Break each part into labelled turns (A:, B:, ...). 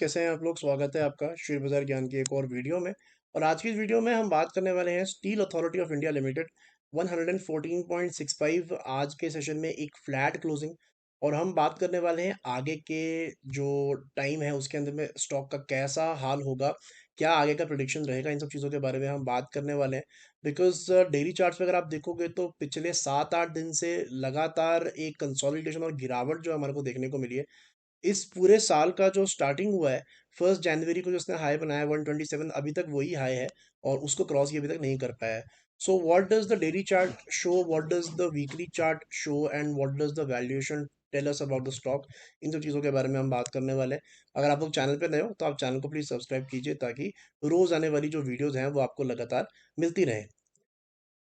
A: कैसे हैं आप लोग। स्वागत है आपका शेयर बाजार ज्ञान की एक और वीडियो में। और आज की इस वीडियो में हम बात करने वाले हैं steel authority of India limited 114.65 आज के सेशन में एक फ्लैट क्लोजिंग। और हम बात करने वाले हैं आगे के जो टाइम है उसके अंदर में स्टॉक का कैसा हाल होगा, क्या आगे का प्रिडिक्शन रहेगा, इन सब चीज़ों के बारे में हम बात करने वाले हैं। बिकॉज डेली चार्ट्स पे अगर आप देखोगे तो पिछले 7-8 दिन से लगातार एक कंसोलिडेशन और गिरावट जो हमारे को देखने को मिली है। इस पूरे साल का जो स्टार्टिंग हुआ है 1 जनवरी को जो उसने हाई बनाया 127, अभी तक वही हाई है और उसको क्रॉस ये अभी तक नहीं कर पाया है। So what does the daily chart show, what does the weekly chart show and what does the valuation tell us about the stock, इन सब चीज़ों के बारे में हम बात करने वाले हैं। अगर आप लोग चैनल पे नए हो तो आप चैनल को प्लीज़ सब्सक्राइब कीजिए ताकि रोज़ आने वाली जो वीडियोज़ हैं वो आपको लगातार मिलती रहें।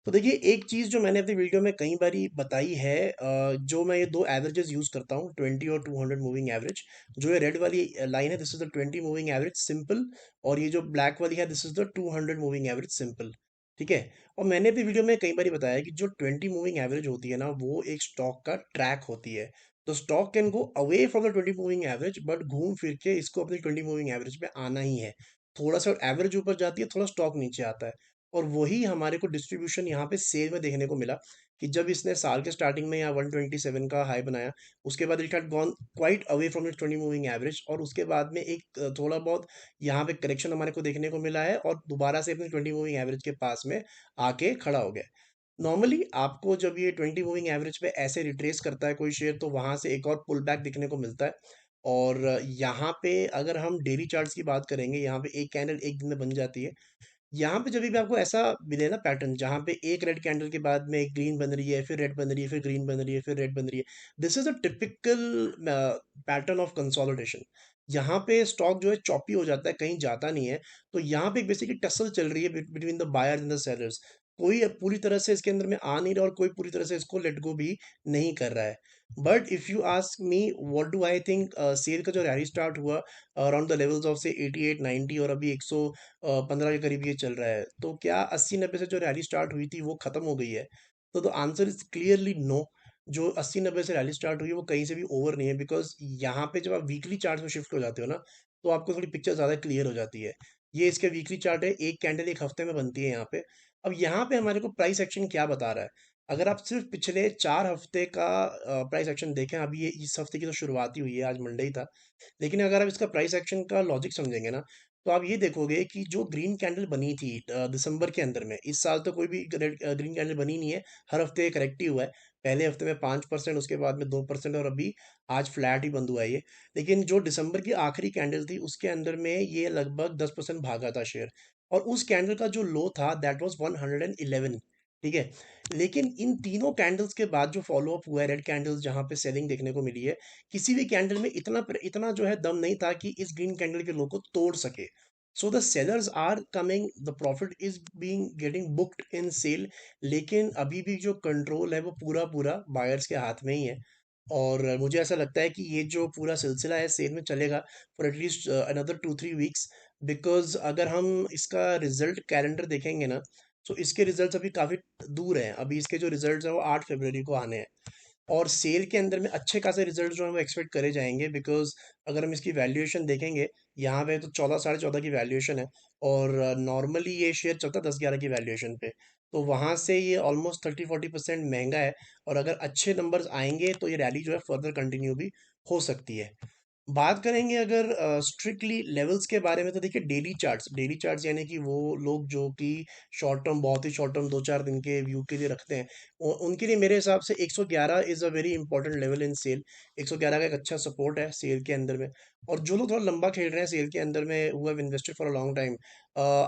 A: तो देखिए, एक चीज़ जो मैंने अपनी वीडियो में कई बारी बताई है, जो मैं ये दो एवरेजेस यूज़ करता हूँ 20 और 200 मूविंग एवरेज। जो ये रेड वाली लाइन है this is the 20 moving average simple, और ये जो ब्लैक वाली है this is the 200 moving average simple. ठीक है। और मैंने अपनी वीडियो में कई बारी बताया कि जो 20 मूविंग एवरेज होती है ना वो एक स्टॉक का ट्रैक होती है। तो stock can go away from the 20 moving average but घूम फिर के इसको अपनी 20 मूविंग एवरेज पे आना ही है। थोड़ा सा एवरेज ऊपर जाती है, थोड़ा स्टॉक नीचे आता है। और वही हमारे को डिस्ट्रीब्यूशन यहाँ पे सेल में देखने को मिला कि जब इसने साल के स्टार्टिंग में यहाँ 127 का हाई बनाया, उसके बाद it had gone quite away from it 20 moving average, और उसके बाद में एक थोड़ा बहुत यहाँ पे करेक्शन हमारे को देखने को मिला है और दोबारा से अपने 20 मूविंग एवरेज के पास में आके खड़ा हो गया। नॉर्मली आपको जब ये 20 मूविंग एवरेज पे ऐसे रिट्रेस करता है कोई शेयर तो वहां से एक और पुल बैक दिखने को मिलता है। और यहाँ पे अगर हम डेली चार्ट्स की बात करेंगे, यहाँ पे एक कैंडल एक दिन में बन जाती है। यहाँ पे जब भी आपको ऐसा मिले ना पैटर्न जहाँ पे एक रेड कैंडल के बाद में एक ग्रीन बन रही है, फिर रेड बन रही है, फिर ग्रीन बन रही है, फिर रेड बन रही है, this is a typical pattern of consolidation. यहाँ पे स्टॉक जो है चॉपी हो जाता है, कहीं जाता नहीं है। तो यहाँ पे एक बेसिकली टसल चल रही है between the buyers and the sellers. कोई पूरी तरह से इसके अंदर में आ नहीं रहा और कोई पूरी तरह से इसको लेट गो भी नहीं कर रहा है। But if you ask me what do I think, SAIL का जो रैली स्टार्ट हुआ अराउंड द लेवल्स ऑफ से 88 90 और अभी 115 के करीब ये चल रहा है, तो क्या 80-90 से जो रैली स्टार्ट हुई थी वो खत्म हो गई है? तो the answer is clearly no. जो 80-90 से रैली स्टार्ट हुई है वो कहीं से भी ओवर नहीं है, बिकॉज यहाँ पे जब आप वीकली चार्ट में शिफ्ट हो जाते हो ना तो आपको थोड़ी पिक्चर ज़्यादा क्लियर हो जाती है। ये इसके वीकली चार्ट है, एक कैंडल एक हफ्ते में बनती है यहाँ पे। अब यहाँ पे हमारे को प्राइस एक्शन क्या बता रहा है? अगर आप सिर्फ पिछले 4 हफ्ते का प्राइस एक्शन देखें, अभी ये इस हफ्ते की तो शुरुआत ही हुई है, आज मंडे ही था। लेकिन अगर आप इसका प्राइस एक्शन का लॉजिक समझेंगे ना तो आप ये देखोगे कि जो ग्रीन कैंडल बनी थी दिसंबर के अंदर में, इस साल तो कोई भी ग्रीन कैंडल बनी नहीं है। हर हफ्ते करेक्ट ही हुआ है। पहले हफ्ते में 5%, उसके बाद में 2%, और अभी आज फ्लैट ही बंद हुआ है ये। लेकिन जो दिसंबर की आखिरी कैंडल थी उसके अंदर में ये लगभग 10% भागा था शेयर। और उस कैंडल का जो लो था दैट वाज 111। ठीक है। लेकिन इन तीनों कैंडल्स के बाद जो फॉलो अप हुआ है, रेड कैंडल्स जहां पे सेलिंग देखने को मिली है, किसी भी कैंडल में इतना जो है दम नहीं था कि इस ग्रीन कैंडल के लो को तोड़ सके। So the sellers are coming, the profit is being getting booked in SAIL. लेकिन अभी भी जो कंट्रोल है वो पूरा पूरा बायर्स के हाथ में ही है। और मुझे ऐसा लगता है कि ये जो पूरा सिलसिला है सेल में चलेगा for at least another 2-3 weeks. Because अगर हम इसका रिजल्ट कैलेंडर देखेंगे ना तो इसके रिजल्ट्स अभी काफ़ी दूर हैं। अभी इसके जो रिजल्ट्स हैं वो 8 फरवरी को आने हैं। और सेल के अंदर में अच्छे खासे रिजल्ट जो है वो एक्सपेक्ट करे जाएंगे, बिकॉज अगर हम इसकी वैल्यूएशन देखेंगे यहाँ पे तो 14 साढ़े 14 की वैल्यूएशन है। और नॉर्मली ये शेयर चलता 10-11 की वैल्यूएशन पे। तो वहाँ से ये ऑलमोस्ट 30-40% महंगा है। और अगर अच्छे नंबर्स आएंगे तो ये रैली जो है फर्दर कंटिन्यू भी हो सकती है। बात करेंगे अगर स्ट्रिक्टली लेवल्स के बारे में तो देखिए, डेली चार्ट्स यानी कि वो लोग जो कि शॉर्ट टर्म, बहुत ही शॉर्ट टर्म 2-4 दिन के व्यू के लिए रखते हैं, उनके लिए मेरे हिसाब से 111 is a very important level in SAIL. 111 का एक अच्छा सपोर्ट है सेल के अंदर में। और जो लोग थोड़ा लंबा खेल रहे हैं सेल के अंदर में, who have invested for a long time,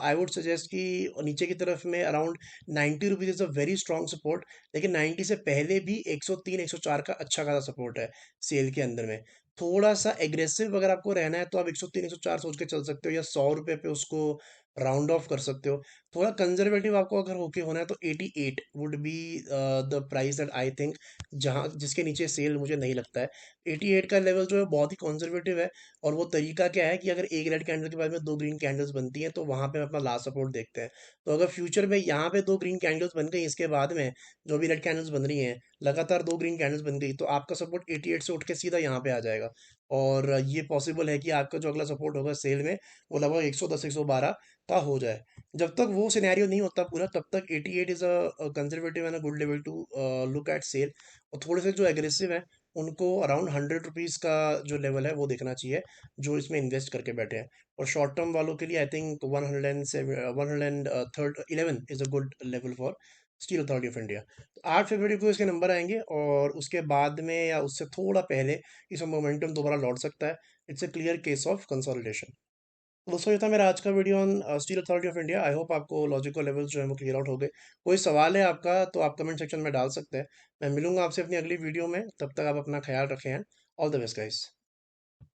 A: I would suggest कि नीचे की तरफ में around 90 rupees is a very strong support. लेकिन 90 से पहले भी 103-104 का अच्छा खासा सपोर्ट है सेल के अंदर में। थोड़ा सा एग्रेसिव अगर आपको रहना है तो आप 103-104 सोच के चल सकते हो, या 100 रुपये पे उसको राउंड ऑफ कर सकते हो। थोड़ा कंजर्वेटिव आपको अगर होके होना है तो 88 would be the price that I think, जहाँ जिसके नीचे सेल मुझे नहीं लगता है। 88 का लेवल जो है बहुत ही कंजर्वेटिव है। और वो तरीका क्या है कि अगर एक रेड कैंडल के बाद में दो ग्रीन कैंडल्स बनती हैं तो वहां पे हम अपना लास्ट सपोर्ट देखते हैं। तो अगर फ्यूचर में यहाँ पे दो ग्रीन कैंडल्स बन गई, इसके बाद में जो भी रेड कैंडल्स बन रही हैं, लगातार दो ग्रीन कैंडल्स बन गई, तो आपका सपोर्ट 88 से उठ के सीधा यहाँ पे आ जाएगा। और ये पॉसिबल है कि आपका जो अगला सपोर्ट होगा सेल में, वो लगभग 110 112 का हो जाए। जब तक वो सिनेरियो नहीं होता पूरा, तब तक 88 is a conservative and a good level to look at SAIL. और थोड़े से जो एग्रेसिव है, उनको अराउंड 100 रुपीज़ का जो लेवल है वो देखना चाहिए, जो इसमें इन्वेस्ट करके बैठे हैं। और शॉर्ट टर्म वालों के लिए I think 111 is a good level for steel authority of India. 8 फरवरी को इसके नंबर आएंगे, और उसके बाद में या उससे थोड़ा पहले इसमें मोमेंटम दोबारा लौट सकता है। It's a clear case of consolidation. दोस्तों, ये था मेरा आज का video on steel authority of India. I hope आपको लॉजिकल लेवल्स जो है वो क्लियर आउट हो गए। कोई सवाल है आपका तो आप कमेंट सेक्शन में डाल सकते हैं। मैं मिलूंगा आपसे अपनी अगली वीडियो में, तब तक आप अपना ख्याल रखें। All the best guys.